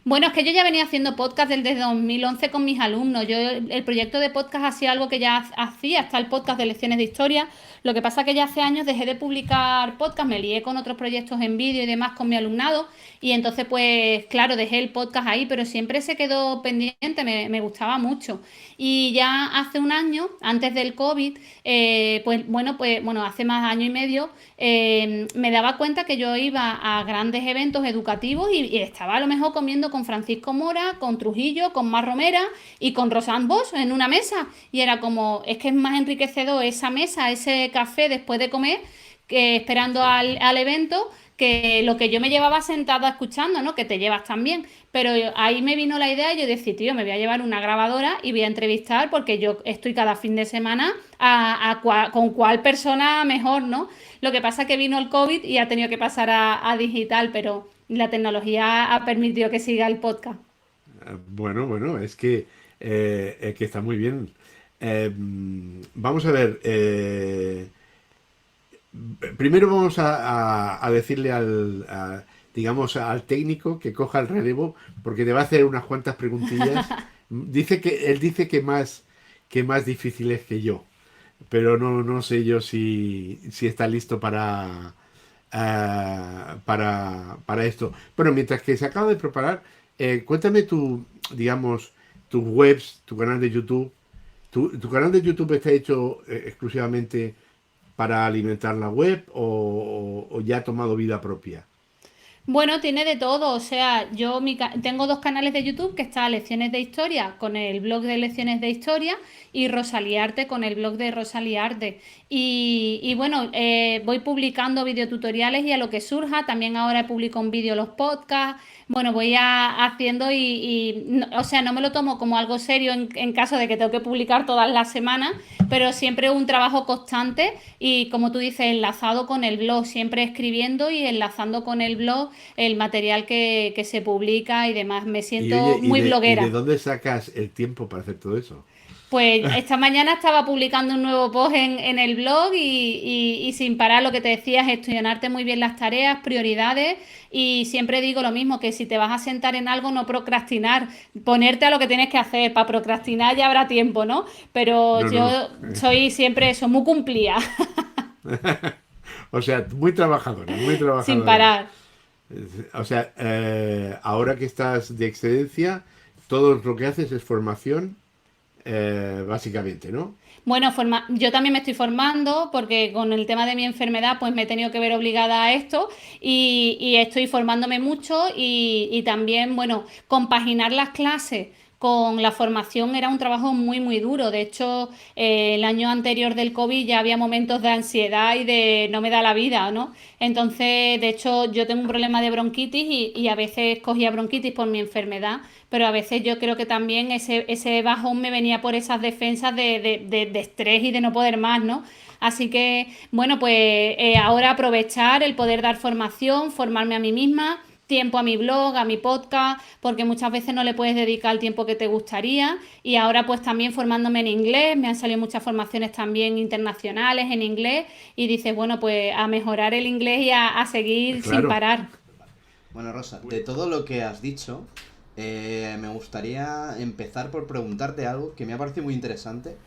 Bueno, es que yo ya venía haciendo podcast desde 2011 con mis alumnos. Yo el proyecto de podcast hacía algo que ya hacía, está el podcast de lecciones de historia. Lo que pasa es que ya hace años dejé de publicar podcast, me lié con otros proyectos en vídeo y demás con mi alumnado y entonces pues claro, dejé el podcast ahí, pero siempre se quedó pendiente, me gustaba mucho. Y ya hace un año, antes del COVID, pues bueno, hace más de año y medio, me daba cuenta que yo iba a grandes eventos educativos y estaba a lo mejor comiendo con Francisco Mora, con Trujillo, con Mar Romera y con Rosan Bosch en una mesa. Y era como, es que es más enriquecedor esa mesa, ese café después de comer, que esperando al evento, que lo que yo me llevaba sentada escuchando, ¿no? Que te llevas también. Pero ahí me vino la idea y yo decía, tío, me voy a llevar una grabadora y voy a entrevistar porque yo estoy cada fin de semana con cuál persona mejor, ¿no? Lo que pasa es que vino el COVID y ha tenido que pasar a digital, pero la tecnología ha permitido que siga el podcast. Bueno, es que está muy bien. Vamos a ver. Primero vamos a decirle digamos, al técnico que coja el relevo, porque te va a hacer unas cuantas preguntillas. Él dice que más difíciles que yo, pero no sé yo si está listo para esto. Bueno, mientras que se acaba de preparar, cuéntame digamos, tus webs, tu canal de YouTube. ¿Tu canal de YouTube está hecho exclusivamente para alimentar la web o ya ha tomado vida propia? Bueno, tiene de todo, o sea, tengo dos canales de YouTube que está Lecciones de Historia con el blog de Lecciones de Historia y Rosaliarte con el blog de Rosaliarte. Y bueno, voy publicando videotutoriales y a lo que surja, también ahora publico un vídeo los podcasts, bueno, haciendo o sea, no me lo tomo como algo serio en caso de que tengo que publicar todas las semanas, pero siempre un trabajo constante y como tú dices, enlazado con el blog, siempre escribiendo y enlazando con el blog el material que se publica y demás. Me Y siento oye, muy y de bloguera. dónde sacas el tiempo para hacer todo eso? Pues esta mañana estaba publicando un nuevo post en el blog y sin parar lo que te decía, gestionarte muy bien las tareas, prioridades y siempre digo lo mismo, que si te vas a sentar en algo no procrastinar, ponerte a lo que tienes que hacer, para procrastinar ya habrá tiempo, ¿no? Pero No, no. yo soy siempre eso, muy cumplida, O sea, muy trabajadora, muy sin trabajadora. parar. O sea, ahora que estás de excedencia, todo lo que haces es formación, básicamente, ¿no? Bueno, yo también me estoy formando porque con el tema de mi enfermedad pues me he tenido que ver obligada a esto y estoy formándome mucho y también, bueno, compaginar las clases con la formación era un trabajo muy, muy duro. De hecho, el año anterior del COVID ya había momentos de ansiedad y de no me da la vida, ¿no? Entonces, de hecho, yo tengo un problema de bronquitis y a veces cogía bronquitis por mi enfermedad, pero a veces yo creo que también ese bajón me venía por esas defensas de estrés y de no poder más, ¿no? Así que, bueno, pues ahora aprovechar el poder dar formación, formarme a mí misma, tiempo a mi blog, a mi podcast, porque muchas veces no le puedes dedicar el tiempo que te gustaría. Y ahora pues también formándome en inglés, me han salido muchas formaciones también internacionales en inglés y dices, bueno, pues a mejorar el inglés y a seguir sin Claro. parar. Bueno, Rosa, de todo lo que has dicho, me gustaría empezar por preguntarte algo que me ha parecido muy interesante,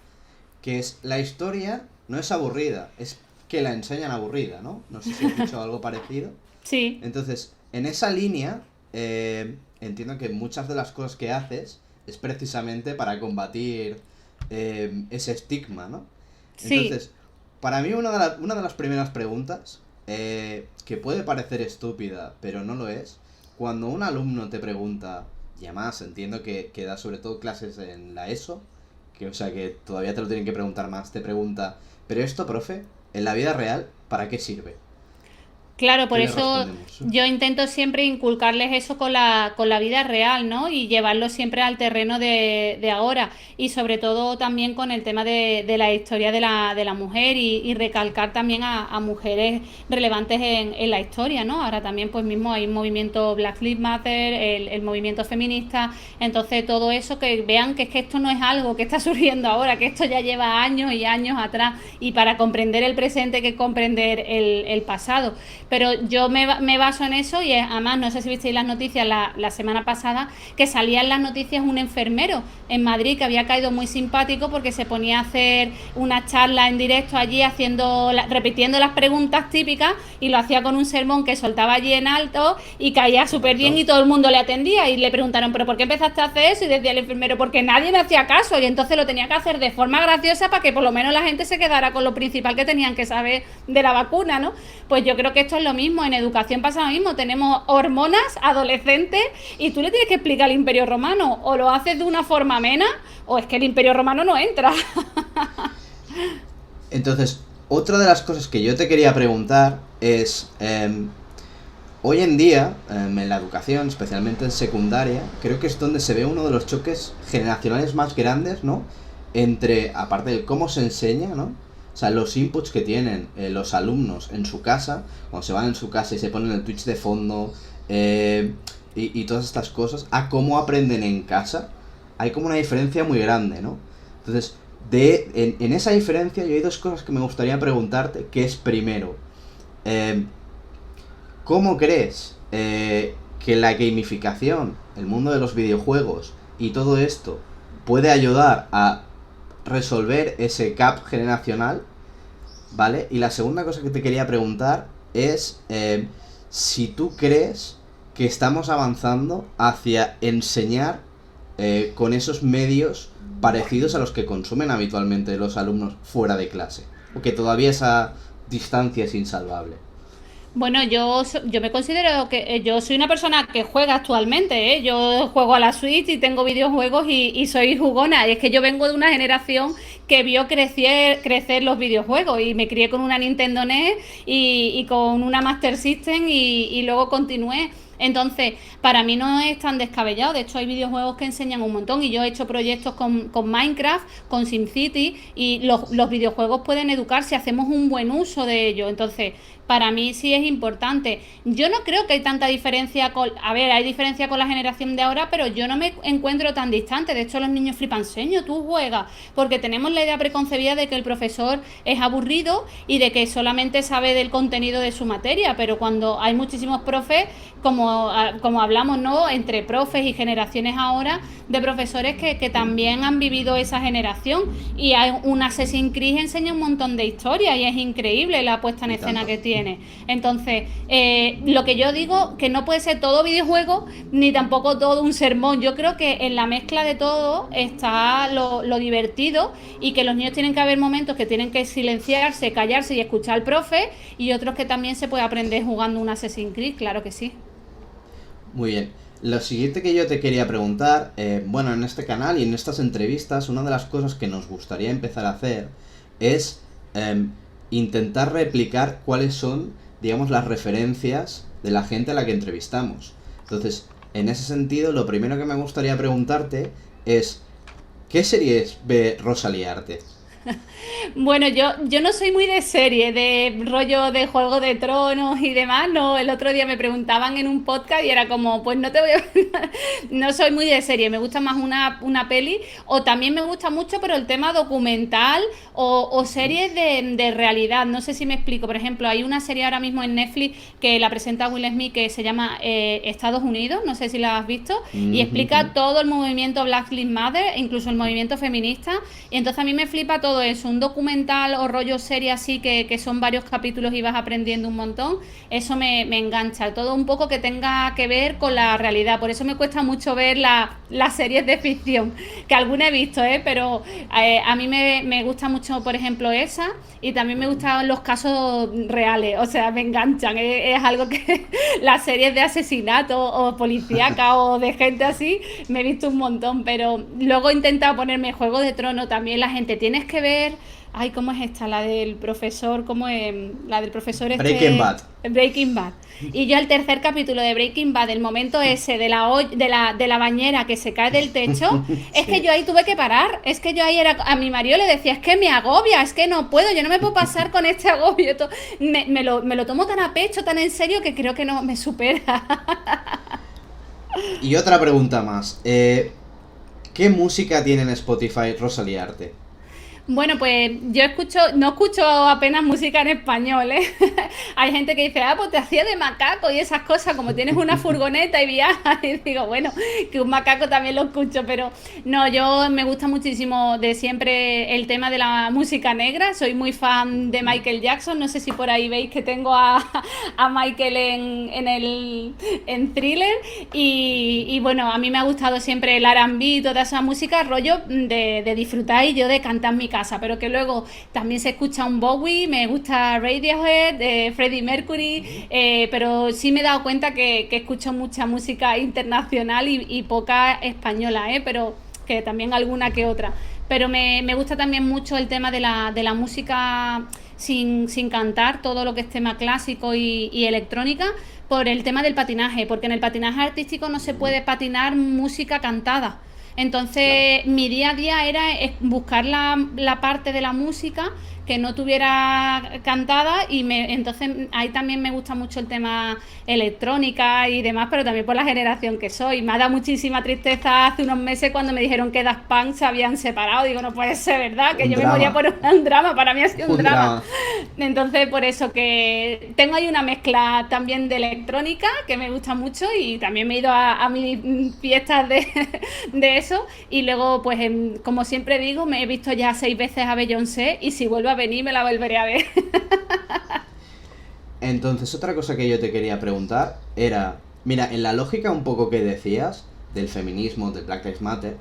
que es, la historia no es aburrida, es que la enseñan aburrida, ¿no? No sé si has dicho algo parecido. Sí. Entonces, en esa línea, entiendo que muchas de las cosas que haces es precisamente para combatir ese estigma, ¿no? Sí, Entonces, para mí una de las primeras preguntas, que puede parecer estúpida, pero no lo es, cuando un alumno te pregunta, y además entiendo que da sobre todo clases en la ESO, que o sea que todavía te lo tienen que preguntar más, te pregunta, pero esto, profe, en la vida real, ¿para qué sirve? claro, por ¿Qué le eso respondemos? yo intento siempre inculcarles eso con la vida real, ¿no? Y llevarlo siempre al terreno de ahora. Y sobre todo también con el tema de la historia de la mujer y recalcar también a mujeres relevantes en la historia, ¿no? Ahora también pues mismo hay un movimiento Black Lives Matter, el movimiento feminista, entonces todo eso que vean que es que esto no es algo que está surgiendo ahora, que esto ya lleva años y años atrás y para comprender el presente hay que comprender el pasado. Pero yo me baso en eso y además no sé si visteis las noticias la semana pasada que salía en las noticias un enfermero en Madrid que había caído muy simpático porque se ponía a hacer una charla en directo allí repitiendo las preguntas típicas y lo hacía con un sermón que soltaba allí en alto y caía súper bien y Correcto. todo el mundo le atendía y le preguntaron ¿pero por qué empezaste a hacer eso? Y decía el enfermero porque nadie me hacía caso y entonces lo tenía que hacer de forma graciosa para que por lo menos la gente se quedara con lo principal que tenían que saber de la vacuna, ¿no? Pues yo creo que esto es lo mismo, en educación pasa lo mismo, tenemos hormonas, adolescentes, y tú le tienes que explicar el Imperio Romano, o lo haces de una forma amena, o es que el Imperio Romano no entra. Entonces, otra de las cosas que yo te quería preguntar es, hoy en día, en la educación, especialmente en secundaria, creo que es donde se ve uno de los choques generacionales más grandes, ¿no? Entre, aparte de cómo se enseña, ¿no? O sea, los inputs que tienen los alumnos en su casa, cuando se van en su casa y se ponen el Twitch de fondo, y todas estas cosas a cómo aprenden en casa, hay como una diferencia muy grande, ¿no? Entonces, en esa diferencia yo hay dos cosas que me gustaría preguntarte, que es primero, ¿cómo crees que la gamificación, el mundo de los videojuegos y todo esto puede ayudar a resolver ese gap generacional? ¿Vale? Y la segunda cosa que te quería preguntar es si tú crees que estamos avanzando hacia enseñar con esos medios parecidos a los que consumen habitualmente los alumnos fuera de clase, o que todavía esa distancia es insalvable. Bueno, yo me considero que yo soy una persona que juega actualmente, ¿eh? Yo juego a la Switch y tengo videojuegos y soy jugona. Y es que yo vengo de una generación que vio crecer los videojuegos y me crié con una Nintendo NES y con una Master System y luego continué. Entonces, para mí no es tan descabellado. De hecho, hay videojuegos que enseñan un montón y yo he hecho proyectos con Minecraft, con SimCity y los videojuegos pueden educar si hacemos un buen uso de ellos. Entonces, para mí sí es importante. Yo no creo que hay tanta diferencia a ver, hay diferencia con la generación de ahora, pero yo no me encuentro tan distante. De hecho, los niños flipan, señor, tú juegas, porque tenemos la idea preconcebida de que el profesor es aburrido y de que solamente sabe del contenido de su materia, pero cuando hay muchísimos profes, como hablamos, ¿no?, entre profes y generaciones ahora de profesores que también han vivido esa generación, y hay un Assassin's Creed enseña un montón de historias y es increíble la puesta en escena que tiene. Entonces, lo que yo digo, que no puede ser todo videojuego ni tampoco todo un sermón. Yo creo que en la mezcla de todo está lo divertido, y que los niños tienen que haber momentos que tienen que silenciarse, callarse y escuchar al profe, y otros que también se puede aprender jugando un Assassin's Creed, claro que sí. Muy bien. Lo siguiente que yo te quería preguntar, bueno, en este canal y en estas entrevistas, una de las cosas que nos gustaría empezar a hacer es intentar replicar cuáles son, digamos, las referencias de la gente a la que entrevistamos. Entonces, en ese sentido, lo primero que me gustaría preguntarte es, ¿qué series ve Rosalía Arte? Bueno, yo no soy muy de serie, de rollo de Juego de Tronos y demás, no. El otro día me preguntaban en un podcast y era como, pues no te voy a... No soy muy de serie, me gusta más una peli, o también me gusta mucho, pero el tema documental o series de realidad, no sé si me explico. Por ejemplo, hay una serie ahora mismo en Netflix que la presenta Will Smith, que se llama Estados Unidos, no sé si la has visto, y explica todo el movimiento Black Lives Matter, incluso el movimiento feminista, y entonces a mí me flipa todo eso, un documental o rollo serie así que son varios capítulos y vas aprendiendo un montón. Eso me engancha, todo un poco que tenga que ver con la realidad. Por eso me cuesta mucho ver las series de ficción, que alguna he visto, pero a mí me gusta mucho, por ejemplo, esa, y también me gustan los casos reales, o sea, me enganchan, es algo que las series de asesinato o policíaca o de gente así, me he visto un montón. Pero luego he intentado ponerme Juego de Tronos también. La gente, tienes que ver, ay, ¿cómo es esta? La del profesor, ¿cómo es? La del profesor Breaking Bad. Breaking Bad. Y yo el tercer capítulo de Breaking Bad, el momento ese de la bañera que se cae del techo, es que yo ahí tuve que parar. Es que yo ahí a mi marido le decía, es que me agobia, es que no puedo, yo no me puedo pasar con este agobio. Me lo tomo tan a pecho, tan en serio, que creo que no me supera. Y otra pregunta más. ¿Qué música tiene en Spotify Rosalía Arte? Bueno, pues yo no escucho apenas música en español, ¿eh? Hay gente que dice, pues te hacía de macaco y esas cosas, como tienes una furgoneta y viajas, y digo, bueno, que un macaco también lo escucho, pero no, yo me gusta muchísimo de siempre el tema de la música negra, soy muy fan de Michael Jackson, no sé si por ahí veis que tengo a Michael en Thriller, y bueno, a mí me ha gustado siempre el R&B, toda esa música, rollo de disfrutar y yo de cantar mi casa, pero que luego también se escucha un Bowie, me gusta Radiohead, Freddie Mercury, pero sí me he dado cuenta que escucho mucha música internacional y poca española, pero que también alguna que otra. Pero me gusta también mucho el tema de la música sin cantar, todo lo que es tema clásico y electrónica, por el tema del patinaje, porque en el patinaje artístico no se puede patinar música cantada. Entonces, mi día a día era buscar la parte de la música que no tuviera cantada y entonces ahí también me gusta mucho el tema electrónica y demás, pero también por la generación que soy. Me ha dado muchísima tristeza hace unos meses cuando me dijeron que Daft Punk se habían separado. Digo, no puede ser verdad, que Un yo drama. me moría por un drama, para mí ha sido un drama. drama. Entonces, por eso que tengo ahí una mezcla también de electrónica que me gusta mucho y también me he ido a mis fiestas de eso. Y luego, pues, como siempre digo, me he visto ya 6 veces a Beyoncé y si vuelvo a venir me la volveré a ver. Entonces, otra cosa que yo te quería preguntar era, mira, en la lógica un poco que decías del feminismo, del Black Lives Matter,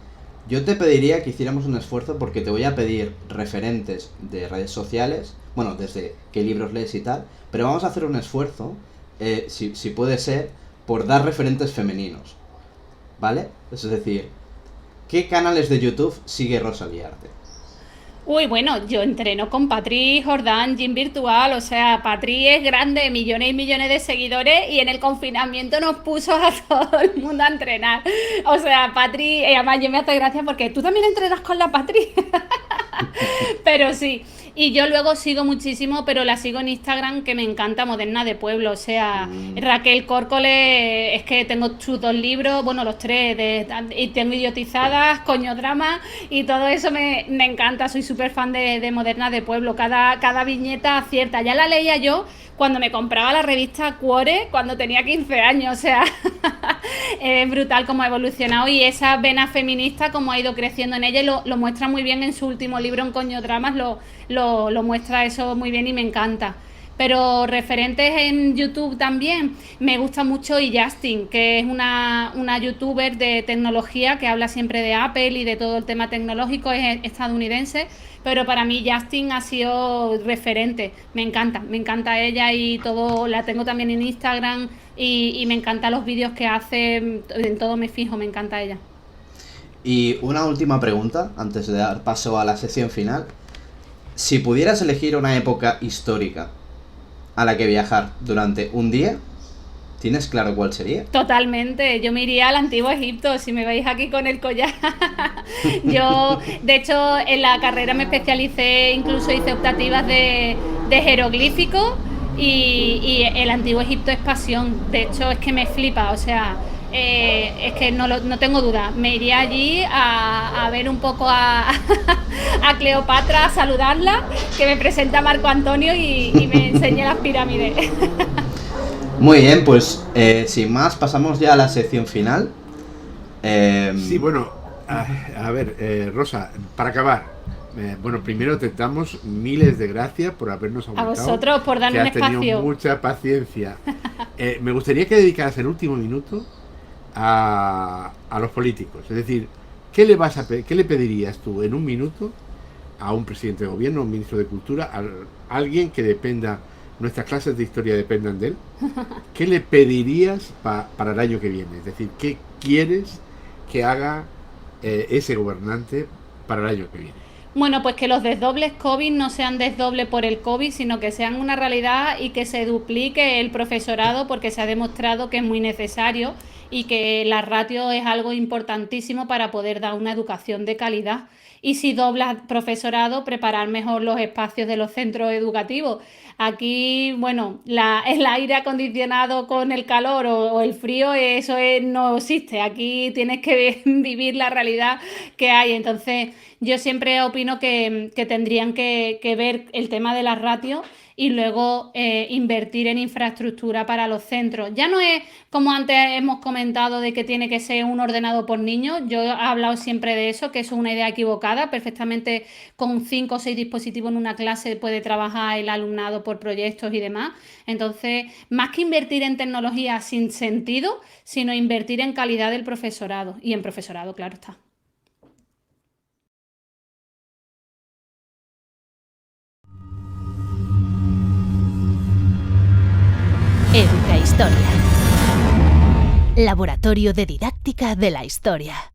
yo te pediría que hiciéramos un esfuerzo porque te voy a pedir referentes de redes sociales, bueno, desde qué libros lees y tal, pero vamos a hacer un esfuerzo, si puede ser, por dar referentes femeninos, ¿vale? Es decir, ¿qué canales de YouTube sigue Rosa Liarte? Uy, bueno, yo entreno con Patri Jordán, Gym Virtual, o sea, Patri es grande, millones y millones de seguidores y en el confinamiento nos puso a todo el mundo a entrenar. O sea, Patri, además yo me hace gracia porque tú también entrenas con la Patri. Pero sí, y yo luego sigo muchísimo, pero la sigo en Instagram, que me encanta, Moderna de Pueblo, o sea, Raquel Córcole, es que tengo sus 2 libros, bueno, los 3, y tengo Idiotizadas, Coño Drama, y todo eso me encanta, soy súper fan de Moderna de Pueblo, cada viñeta acierta, ya la leía yo cuando me compraba la revista Cuore, cuando tenía 15 años, o sea, es brutal cómo ha evolucionado y esa vena feminista como ha ido creciendo en ella y lo muestra muy bien en su último libro, en Coño Dramas, lo muestra eso muy bien y me encanta. Pero referentes en YouTube también, me gusta mucho y Justin, que es una youtuber de tecnología que habla siempre de Apple y de todo el tema tecnológico, es estadounidense, pero para mí Justin ha sido referente, me encanta ella y todo, la tengo también en Instagram y me encantan los vídeos que hace, en todo me fijo, me encanta ella. Y una última pregunta, antes de dar paso a la sección final. Si pudieras elegir una época histórica a la que viajar durante un día, ¿tienes claro cuál sería? Totalmente, yo me iría al antiguo Egipto, si me veis aquí con el collar. Yo, de hecho, en la carrera me especialicé, incluso hice optativas de jeroglíficos y el antiguo Egipto es pasión. De hecho, es que me flipa, o sea, es que no tengo duda. Me iría allí a ver un poco a Cleopatra, a saludarla, que me presenta Marco Antonio y me enseñe las pirámides. Muy bien, pues sin más, pasamos ya a la sección final. Sí, bueno, a ver, Rosa, para acabar, bueno, primero te damos miles de gracias por habernos aguantado. A vosotros por darme un espacio. Has tenido mucha paciencia. Me gustaría que dedicaras el último minuto a los políticos. Es decir, ¿qué le pedirías tú en un minuto a un presidente de gobierno, a un ministro de Cultura, a alguien que dependa, nuestras clases de historia dependan de él? ¿Qué le pedirías para el año que viene? Es decir, ¿qué quieres que haga ese gobernante para el año que viene? Bueno, pues que los desdobles COVID no sean desdoble por el COVID, sino que sean una realidad y que se duplique el profesorado porque se ha demostrado que es muy necesario y que la ratio es algo importantísimo para poder dar una educación de calidad. Y si doblas profesorado, preparar mejor los espacios de los centros educativos. Aquí, bueno, el aire acondicionado con el calor o el frío, no existe. Aquí tienes que vivir la realidad que hay. Entonces, yo siempre opino que tendrían que ver el tema de la ratio y luego invertir en infraestructura para los centros. Ya no es como antes hemos comentado de que tiene que ser un ordenador por niño. Yo he hablado siempre de eso, que eso es una idea equivocada. Perfectamente con 5 o 6 dispositivos en una clase puede trabajar el alumnado por proyectos y demás. Entonces, más que invertir en tecnología sin sentido, sino invertir en calidad del profesorado. Y en profesorado, claro está. Educa Historia. Laboratorio de Didáctica de la Historia.